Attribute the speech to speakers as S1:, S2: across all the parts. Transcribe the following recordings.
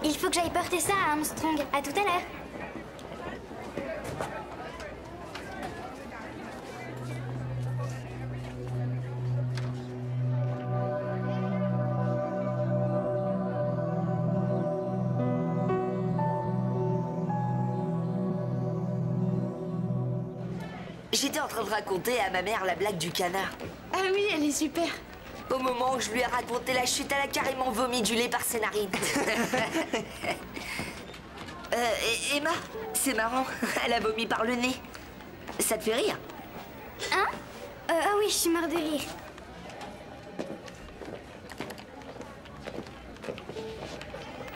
S1: Il faut que j'aille porter ça à Armstrong. À tout à l'heure.
S2: J'étais en train de raconter à ma mère la blague du canard.
S3: Ah oui, elle est super.
S2: Au moment où je lui ai raconté la chute, elle a carrément vomi du lait par ses narines. Emma, c'est marrant, elle a vomi par le nez. Ça te fait rire?
S1: Hein? Ah oui, je suis mort de rire.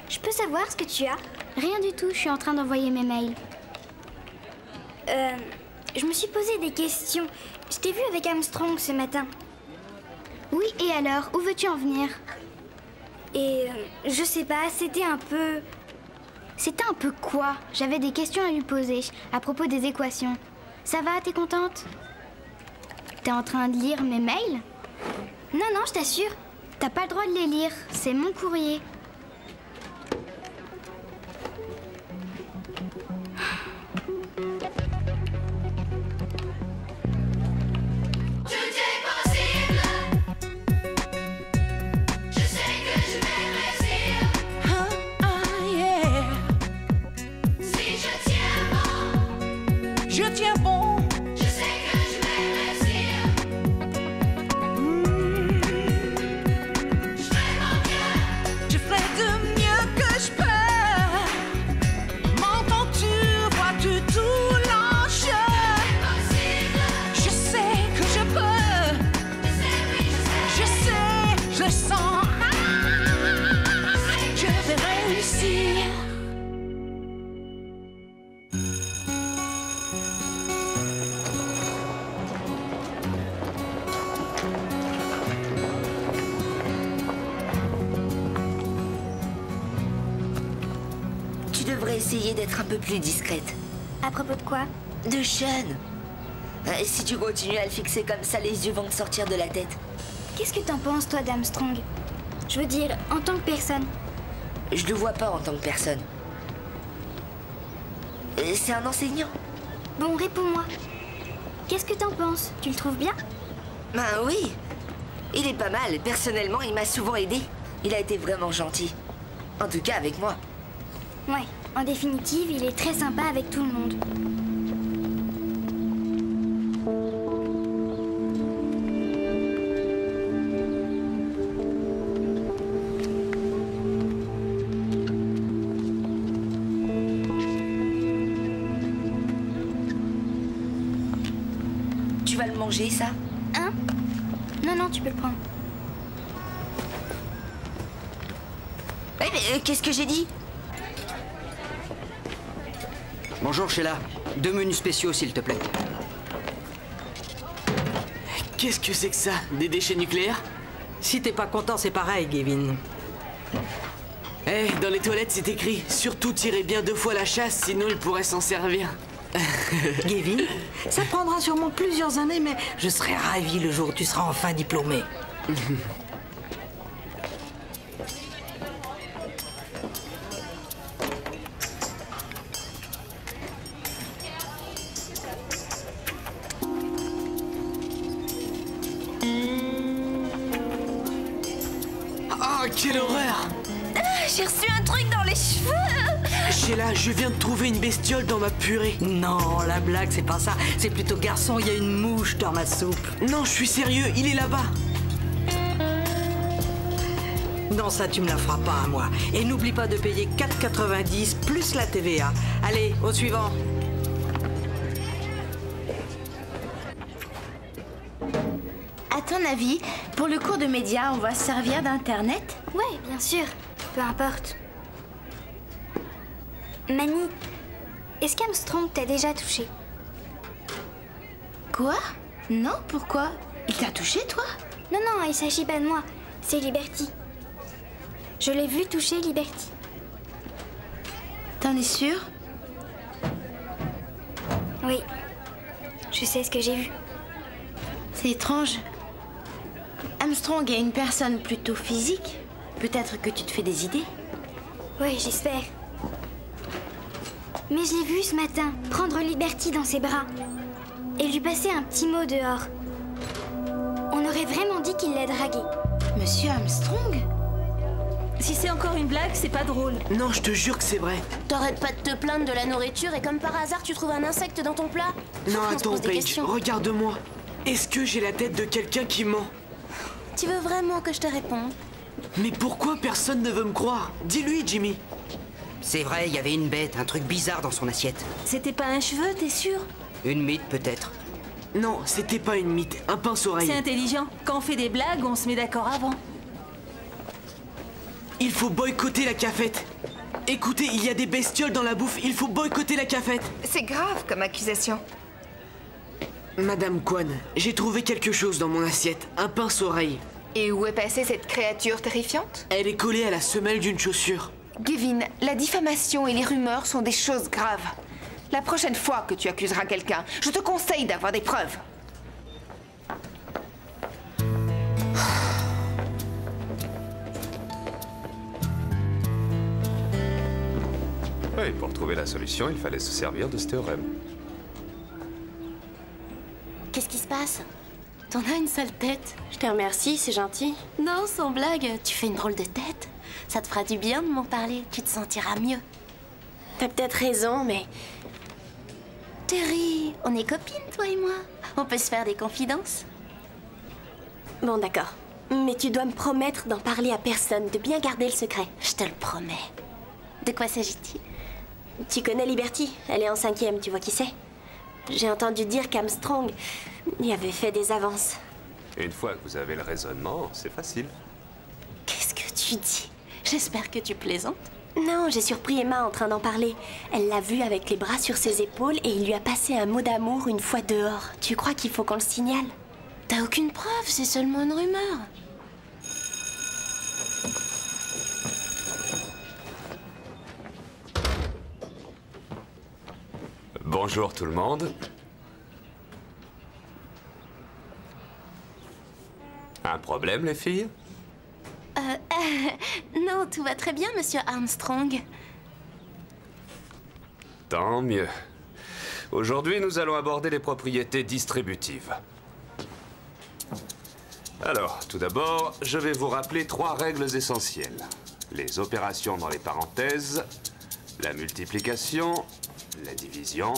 S1: Je peux savoir ce que tu as? Rien du tout, je suis en train d'envoyer mes mails. Je me suis posé des questions. Je t'ai vu avec Armstrong ce matin. Oui, et alors, où veux-tu en venir? Et je sais pas, c'était un peu... C'était un peu quoi? J'avais des questions à lui poser à propos des équations. Ça va, t'es contente? T'es en train de lire mes mails? Non, non, je t'assure. T'as pas le droit de les lire, c'est mon courrier.
S2: Essayer d'être un peu plus discrète.
S1: À propos de quoi?
S2: De Sean. Si tu continues à le fixer comme ça, les yeux vont te sortir de la tête.
S1: Qu'est-ce que t'en penses, toi, d'Armstrong? Je veux dire, en tant que personne.
S2: Je le vois pas en tant que personne. C'est un enseignant.
S1: Bon, réponds-moi. Qu'est-ce que t'en penses? Tu le trouves bien?
S2: Ben oui. Il est pas mal. Personnellement, il m'a souvent aidé. Il a été vraiment gentil. En tout cas, avec moi.
S1: Ouais. En définitive, il est très sympa avec tout le monde.
S2: Tu vas le manger, ça?
S1: Hein? Non, non, tu peux le prendre.
S2: Mais qu'est-ce que j'ai dit?
S4: Bonjour Sheila, 2 menus spéciaux s'il te plaît.
S5: Qu'est-ce que c'est que ça? Des déchets nucléaires?
S6: Si t'es pas content, c'est pareil, Gavin.
S5: Eh, dans les toilettes c'est écrit « Surtout tirez bien 2 fois la chasse, sinon il pourrait s'en servir. »
S6: Gavin, ça prendra sûrement plusieurs années, mais je serai ravi le jour où tu seras enfin diplômé.
S5: Oh, quelle horreur!
S2: J'ai reçu un truc dans les cheveux!
S5: Sheila, je viens de trouver une bestiole dans ma purée.
S6: Non, la blague, c'est pas ça. C'est plutôt garçon, il y a une mouche dans ma soupe.
S5: Non, je suis sérieux, il est là-bas.
S6: Non, ça, tu me la feras pas à moi. Et n'oublie pas de payer 4,90 plus la TVA. Allez, au suivant.
S3: À ton avis, pour le cours de médias, on va se servir d'Internet?
S1: Ouais, bien sûr. Peu importe. Mani, est-ce qu'Armstrong t'a déjà touché?
S3: Quoi? Non, pourquoi? Il t'a touché, toi?
S1: Non, non, il s'agit pas de moi. C'est Liberty. Je l'ai vu toucher Liberty.
S3: T'en es sûr?
S1: Oui. Je sais ce que j'ai vu.
S3: C'est étrange. Armstrong est une personne plutôt physique. Peut-être que tu te fais des idées.
S1: Oui, j'espère. Mais je l'ai vu ce matin prendre Liberty dans ses bras et lui passer un petit mot dehors. On aurait vraiment dit qu'il l'a dragué.
S3: Monsieur Armstrong?
S7: Si c'est encore une blague, c'est pas drôle.
S5: Non, je te jure que c'est vrai.
S8: T'arrêtes pas de te plaindre de la nourriture et comme par hasard, tu trouves un insecte dans ton plat?
S5: Non,
S8: On se
S5: attends,
S8: pose des
S5: Paige,
S8: questions.
S5: regarde-moi. Est-ce que j'ai la tête de quelqu'un qui ment?
S8: Tu veux vraiment que je te réponde?
S5: Mais pourquoi personne ne veut me croire? Dis-lui, Jimmy.
S4: C'est vrai, il y avait une bête, un truc bizarre dans son assiette.
S7: C'était pas un cheveu, t'es sûr?
S4: Une mythe, peut-être.
S5: Non, c'était pas une mythe, un pince-oreille.
S7: C'est intelligent. Quand on fait des blagues, on se met d'accord avant.
S5: Il faut boycotter la cafette. Écoutez, il y a des bestioles dans la bouffe, il faut boycotter la cafette.
S2: C'est grave comme accusation.
S5: Madame Kwan, j'ai trouvé quelque chose dans mon assiette, un pince-oreille.
S2: Et où est passée cette créature terrifiante?
S5: Elle est collée à la semelle d'une chaussure.
S2: Gavin, la diffamation et les rumeurs sont des choses graves. La prochaine fois que tu accuseras quelqu'un, je te conseille d'avoir des preuves.
S9: Oui, pour trouver la solution, il fallait se servir de ce théorème.
S8: Qu'est-ce qui se passe?
S3: T'en as une sale tête.
S8: Je te remercie, c'est gentil. Non, sans blague, tu fais une drôle de tête. Ça te fera du bien de m'en parler, tu te sentiras mieux.
S3: T'as peut-être raison, mais...
S8: Terry, on est copines, toi et moi. On peut se faire des confidences.
S3: Bon, d'accord. Mais tu dois me promettre d'en parler à personne, de bien garder le secret.
S8: Je te le promets. De quoi s'agit-il?
S3: Tu connais Liberty, elle est en 5e, tu vois qui c'est? J'ai entendu dire qu'Armstrong y avait fait des avances.
S9: Une fois que vous avez le raisonnement, c'est facile.
S8: Qu'est-ce que tu dis? J'espère que tu plaisantes.
S3: Non, j'ai surpris Emma en train d'en parler. Elle l'a vu avec les bras sur ses épaules et il lui a passé un mot d'amour une fois dehors. Tu crois qu'il faut qu'on le signale?
S8: T'as aucune preuve, c'est seulement une rumeur.
S9: Bonjour tout le monde. Un problème, les filles?
S8: Non, tout va très bien, monsieur Armstrong.
S9: Tant mieux. Aujourd'hui, nous allons aborder les propriétés distributives. Alors, tout d'abord, je vais vous rappeler 3 règles essentielles. Les opérations dans les parenthèses, la multiplication, la division.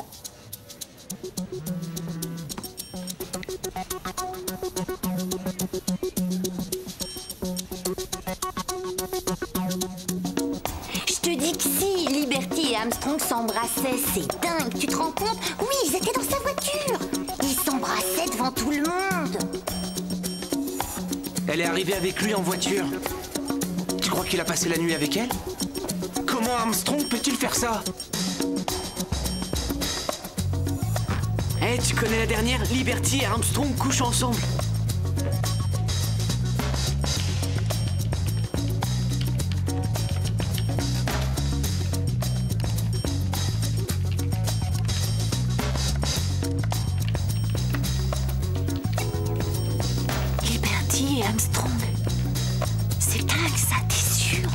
S10: Je te dis que si Liberty et Armstrong s'embrassaient, c'est dingue, tu te rends compte? Oui, ils étaient dans sa voiture. Ils s'embrassaient devant tout le monde.
S11: Elle est arrivée avec lui en voiture. Tu crois qu'il a passé la nuit avec elle? Comment Armstrong peut-il faire ça?
S5: Eh, tu connais la dernière? Liberty et Armstrong couchent ensemble.
S8: Liberty et Armstrong. C'est dingue ça, t'es sûr?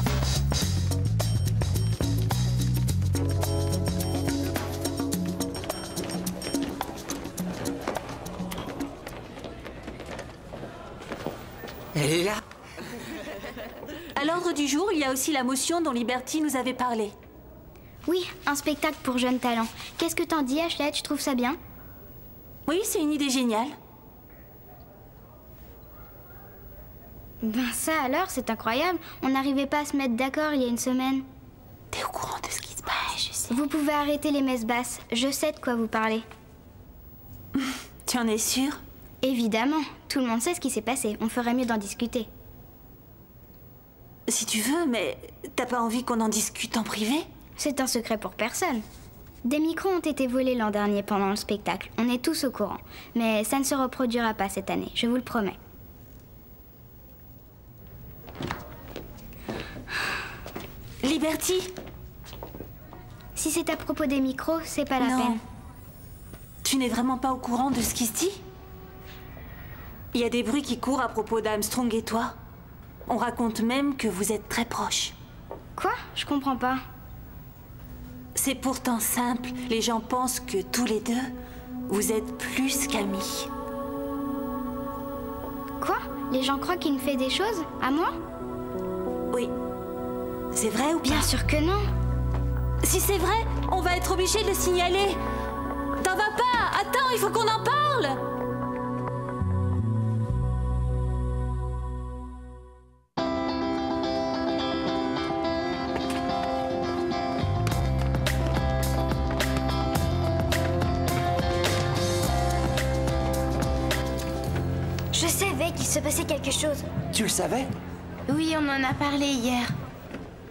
S4: Elle est là?
S7: À l'ordre du jour, il y a aussi la motion dont Liberty nous avait parlé.
S1: Oui, un spectacle pour jeunes talents. Qu'est-ce que t'en dis, Ashley? Tu trouves ça bien?
S7: Oui, c'est une idée géniale.
S1: Ben ça alors, c'est incroyable. On n'arrivait pas à se mettre d'accord il y a une semaine.
S8: T'es au courant de ce qui se passe? Je sais.
S1: Vous pouvez arrêter les messes basses. Je sais de quoi vous parlez.
S7: Tu en es sûre?
S1: Évidemment, tout le monde sait ce qui s'est passé. On ferait mieux d'en discuter.
S7: Si tu veux, mais t'as pas envie qu'on en discute en privé?
S1: C'est un secret pour personne. Des micros ont été volés l'an dernier pendant le spectacle. On est tous au courant. Mais ça ne se reproduira pas cette année, je vous le promets.
S7: Liberty?
S1: Si c'est à propos des micros, c'est pas la
S7: Non.
S1: peine.
S7: Tu n'es vraiment pas au courant de ce qui se dit? Il y a des bruits qui courent à propos d'Armstrong et toi. On raconte même que vous êtes très proches.
S1: Quoi? Je comprends pas.
S7: C'est pourtant simple. Les gens pensent que tous les deux, vous êtes plus qu'amis.
S1: Quoi? Les gens croient qu'il me fait des choses? À moi?
S7: Oui. C'est vrai ou pas?
S1: Bien sûr que non.
S7: Si c'est vrai, on va être obligé de le signaler. T'en vas pas! Attends, il faut qu'on en parle!
S1: Je savais qu'il se passait quelque chose.
S11: Tu le savais?
S8: Oui, on en a parlé hier.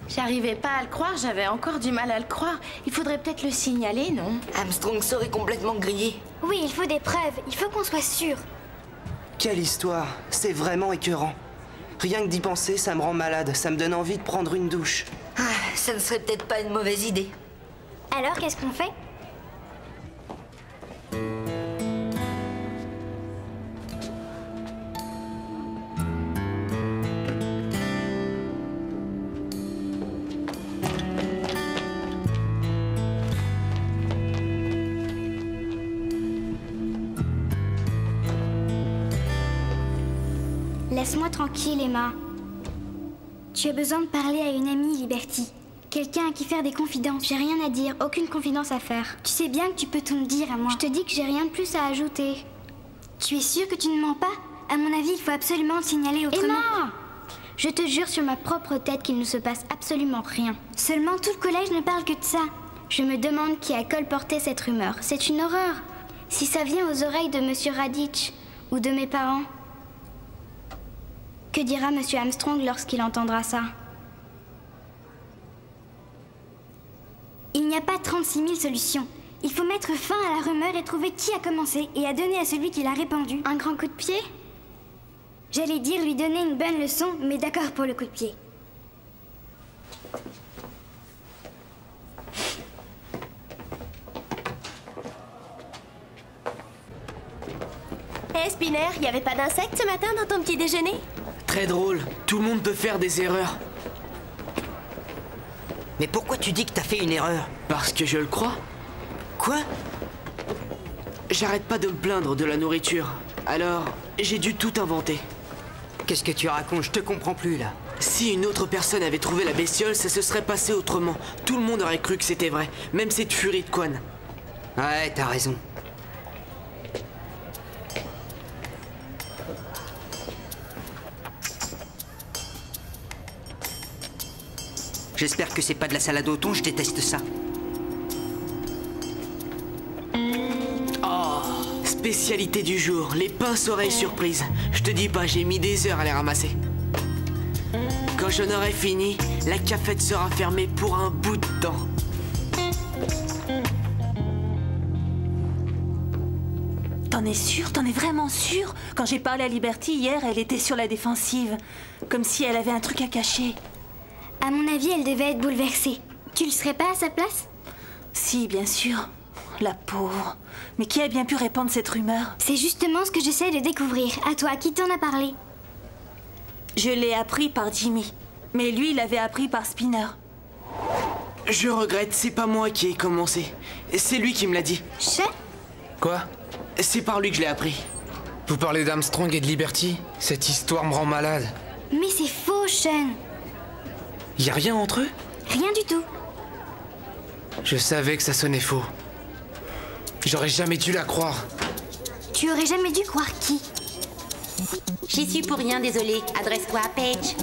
S8: J'arrivais pas à le croire, j'avais encore du mal à le croire. Il faudrait peut-être le signaler, non?
S2: Armstrong serait complètement grillé.
S1: Oui, il faut des preuves. Il faut qu'on soit sûr.
S11: Quelle histoire! C'est vraiment écœurant. Rien que d'y penser, ça me rend malade. Ça me donne envie de prendre une douche.
S2: Ah, ça ne serait peut-être pas une mauvaise idée.
S1: Alors, qu'est-ce qu'on fait? Laisse-moi tranquille, Emma. Tu as besoin de parler à une amie, Liberty. Quelqu'un à qui faire des confidences. J'ai rien à dire, aucune confidence à faire. Tu sais bien que tu peux tout me dire à moi. Je te dis que j'ai rien de plus à ajouter. Tu es sûre que tu ne mens pas? À mon avis, il faut absolument le signaler autrement. Emma! Je te jure sur ma propre tête qu'il ne se passe absolument rien. Seulement tout le collège ne parle que de ça. Je me demande qui a colporté cette rumeur. C'est une horreur. Si ça vient aux oreilles de Monsieur Raditch ou de mes parents... Que dira Monsieur Armstrong lorsqu'il entendra ça? Il n'y a pas 36 000 solutions. Il faut mettre fin à la rumeur et trouver qui a commencé et à donner à celui qui l'a répandu un grand coup de pied. J'allais dire lui donner une bonne leçon, mais d'accord pour le coup de pied.
S3: Hé, Spinner, y avait pas d'insectes ce matin dans ton petit déjeuner?
S5: Très drôle. Tout le monde peut faire des erreurs.
S4: Mais pourquoi tu dis que t'as fait une erreur?
S5: Parce que je le crois.
S4: Quoi?
S5: J'arrête pas de me plaindre de la nourriture. Alors, j'ai dû tout inventer.
S4: Qu'est-ce que tu racontes? Je te comprends plus, là.
S5: Si une autre personne avait trouvé la bestiole, ça se serait passé autrement. Tout le monde aurait cru que c'était vrai. Même cette furie de Quan.
S4: Ouais, t'as raison. J'espère que c'est pas de la salade au thon, je déteste ça.
S5: Oh, spécialité du jour, les pinces-oreilles surprises. Je te dis pas, j'ai mis des heures à les ramasser. Quand j'en aurai fini, la cafette sera fermée pour un bout de temps.
S7: T'en es sûr? T'en es vraiment sûr? Quand j'ai parlé à Liberty hier, elle était sur la défensive. Comme si elle avait un truc à cacher.
S1: À mon avis, elle devait être bouleversée. Tu le serais pas à sa place?
S7: Si, bien sûr. La pauvre. Mais qui a bien pu répandre cette rumeur?
S1: C'est justement ce que j'essaie de découvrir. À toi, qui t'en a parlé?
S7: Je l'ai appris par Jimmy. Mais lui, il l'avait appris par Spinner.
S5: Je regrette, c'est pas moi qui ai commencé. C'est lui qui me l'a dit.
S11: Quoi?
S5: C'est par lui que je l'ai appris.
S11: Vous parlez d'Armstrong et de Liberty? Cette histoire me rend malade.
S1: Mais c'est faux, Sean.
S11: Y a rien entre eux?
S1: Rien du tout.
S11: Je savais que ça sonnait faux. J'aurais jamais dû la croire.
S1: Tu aurais jamais dû croire qui?
S10: J'y suis pour rien, désolée. Adresse-toi à Paige.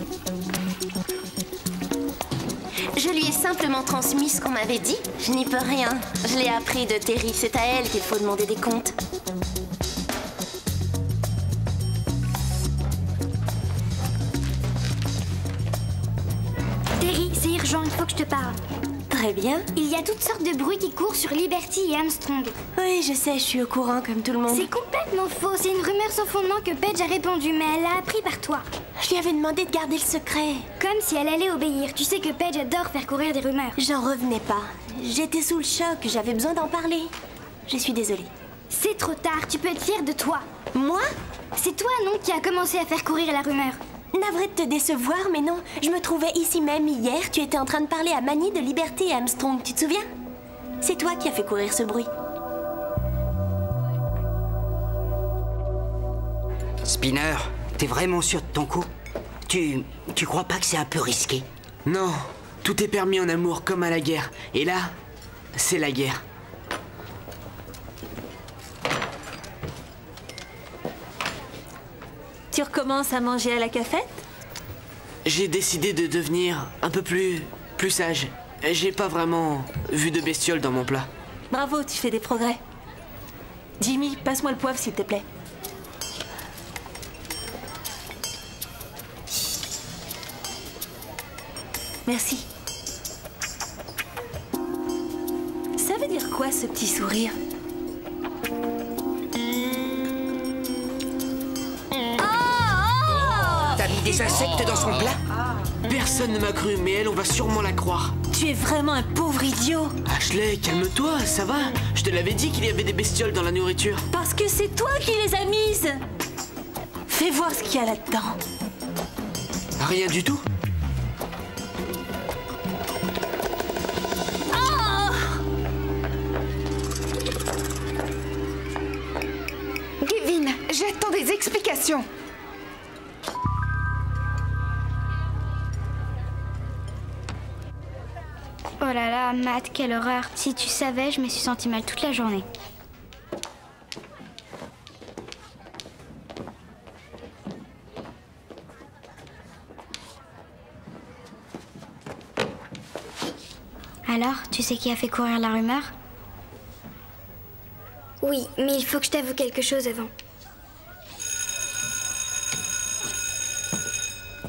S10: Je lui ai simplement transmis ce qu'on m'avait dit. Je n'y peux rien. Je l'ai appris de Terry. C'est à elle qu'il faut demander des comptes.
S1: Terry, c'est urgent, il faut que je te parle.
S3: Très bien.
S1: Il y a toutes sortes de bruits qui courent sur Liberty et Armstrong.
S3: Oui, je sais, je suis au courant comme tout le monde.
S1: C'est complètement faux. C'est une rumeur sans fondement que Paige a répandue, mais elle l'a appris par toi.
S3: Je lui avais demandé de garder le secret.
S1: Comme si elle allait obéir. Tu sais que Paige adore faire courir des rumeurs.
S3: J'en revenais pas. J'étais sous le choc, j'avais besoin d'en parler. Je suis désolée.
S1: C'est trop tard, tu peux être fière de toi.
S3: Moi?
S1: C'est toi, non, qui a commencé à faire courir la rumeur.
S3: Navrée de te décevoir, mais non. Je me trouvais ici même hier. Tu étais en train de parler à Manny de Liberty et Armstrong, tu te souviens? C'est toi qui as fait courir ce bruit.
S4: Spinner, t'es vraiment sûr de ton coup? Tu crois pas que c'est un peu risqué?
S5: Non, tout est permis en amour comme à la guerre. Et là, c'est la guerre.
S7: Tu recommences à manger à la cafette?
S5: J'ai décidé de devenir un peu plus sage. J'ai pas vraiment vu de bestioles dans mon plat.
S7: Bravo, tu fais des progrès. Jimmy, passe-moi le poivre s'il te plaît. Merci. Ça veut dire quoi ce petit sourire?
S4: T'as mis des insectes dans son plat?
S5: Personne ne m'a cru, mais elle, on va sûrement la croire.
S7: Tu es vraiment un pauvre idiot.
S5: Ashley, calme-toi, ça va? Je te l'avais dit qu'il y avait des bestioles dans la nourriture.
S7: Parce que c'est toi qui les as mises. Fais voir ce qu'il y a là-dedans.
S5: Rien du tout.
S2: Kevin, j'attends des explications.
S1: Oh là là, Matt, quelle horreur. Si tu savais, je me suis sentie mal toute la journée. Alors, tu sais qui a fait courir la rumeur? Oui, mais il faut que je t'avoue quelque chose avant.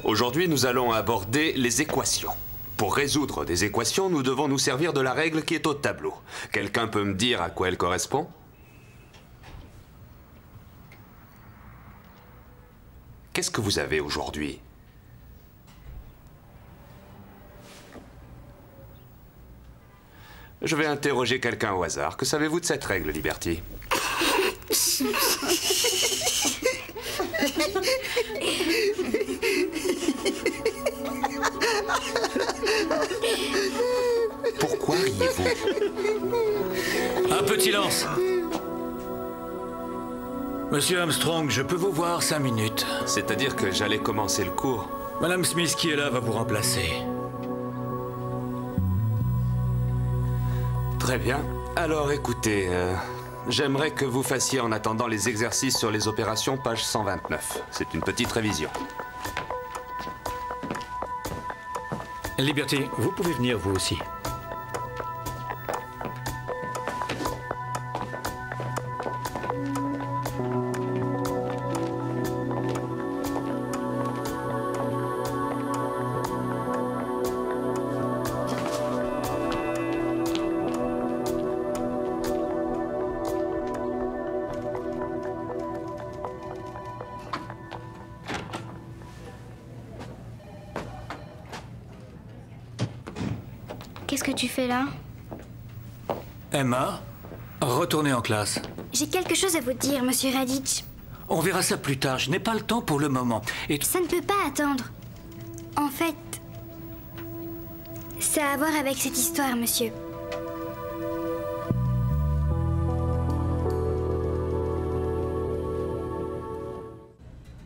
S9: Aujourd'hui, nous allons aborder les équations. Pour résoudre des équations, nous devons nous servir de la règle qui est au tableau. Quelqu'un peut me dire à quoi elle correspond? Qu'est-ce que vous avez aujourd'hui? Je vais interroger quelqu'un au hasard. Que savez-vous de cette règle, Liberty? Pourquoi riez-vous?
S12: Un peu de silence. Monsieur Armstrong, je peux vous voir 5 minutes.
S9: C'est-à-dire que j'allais commencer le cours.
S12: Madame Smith qui est là va vous remplacer.
S9: Très bien. Alors écoutez, j'aimerais que vous fassiez en attendant les exercices sur les opérations, page 129. C'est une petite révision.
S12: Liberty, vous pouvez venir vous aussi.
S1: Qu'est-ce que tu fais là?
S12: Emma, retournez en classe.
S1: J'ai quelque chose à vous dire, monsieur Raditch.
S12: On verra ça plus tard, je n'ai pas le temps pour le moment. Et...
S1: Ça ne peut pas attendre. En fait, ça a à voir avec cette histoire, monsieur.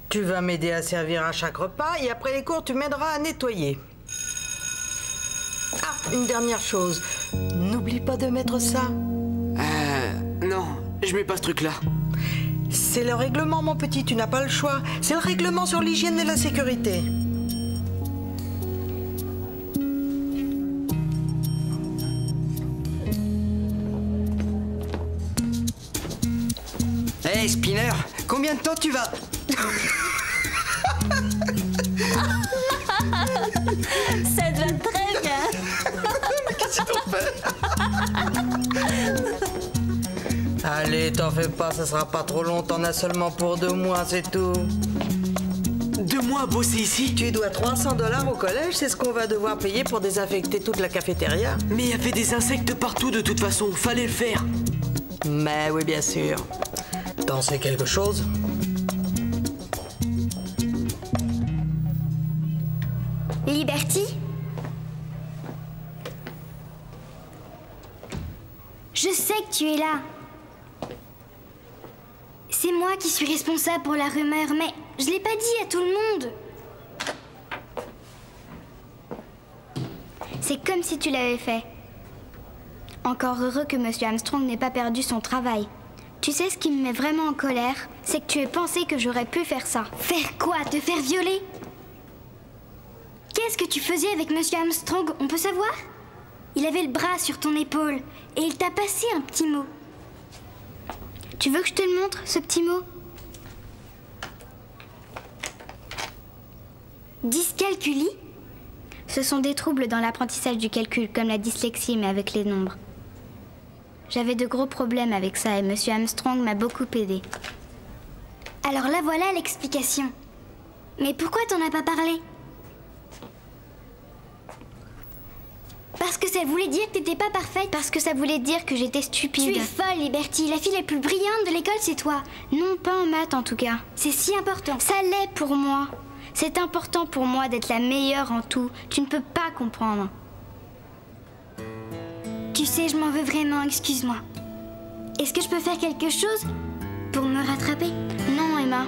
S6: Tu vas m'aider à servir à chaque repas et après les cours, tu m'aideras à nettoyer. Ah, une dernière chose. N'oublie pas de mettre ça.
S5: Non, je mets pas ce truc-là.
S6: C'est le règlement, mon petit, tu n'as pas le choix. C'est le règlement sur l'hygiène et la sécurité.
S4: Hé, Spinner, combien de temps tu vas...
S7: Ça te va très bien.
S4: Qu'est-ce qu'on fait?
S6: Allez, t'en fais pas, ça sera pas trop long. T'en as seulement pour 2 mois, c'est tout.
S5: 2 mois à bosser ici?
S6: Tu dois $300 au collège, c'est ce qu'on va devoir payer pour désinfecter toute la cafétéria.
S5: Mais il y avait des insectes partout de toute façon, fallait le faire.
S6: Mais oui, bien sûr. T'en sais quelque chose?
S1: Je sais que tu es là. C'est moi qui suis responsable pour la rumeur, mais je l'ai pas dit à tout le monde. C'est comme si tu l'avais fait. Encore heureux que Monsieur Armstrong n'ait pas perdu son travail. Tu sais ce qui me met vraiment en colère? C'est que tu aies pensé que j'aurais pu faire ça. Faire quoi? Te faire violer? Qu'est-ce que tu faisais avec Monsieur Armstrong? On peut savoir? Il avait le bras sur ton épaule et il t'a passé un petit mot. Tu veux que je te le montre, ce petit mot? Dyscalculie? Ce sont des troubles dans l'apprentissage du calcul, comme la dyslexie, mais avec les nombres. J'avais de gros problèmes avec ça et Monsieur Armstrong m'a beaucoup aidé. Alors là, voilà l'explication. Mais pourquoi t'en as pas parlé? Parce que ça voulait dire que t'étais pas parfaite. Parce que ça voulait dire que j'étais stupide. Tu es folle, Liberty. La fille la plus brillante de l'école, c'est toi. Non, pas en maths en tout cas. C'est si important. Ça l'est pour moi. C'est important pour moi d'être la meilleure en tout. Tu ne peux pas comprendre. Tu sais, je m'en veux vraiment, excuse-moi. Est-ce que je peux faire quelque chose pour me rattraper? Non, Emma.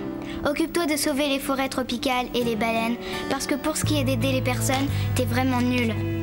S1: Occupe-toi de sauver les forêts tropicales et les baleines. Parce que pour ce qui est d'aider les personnes, t'es vraiment nulle.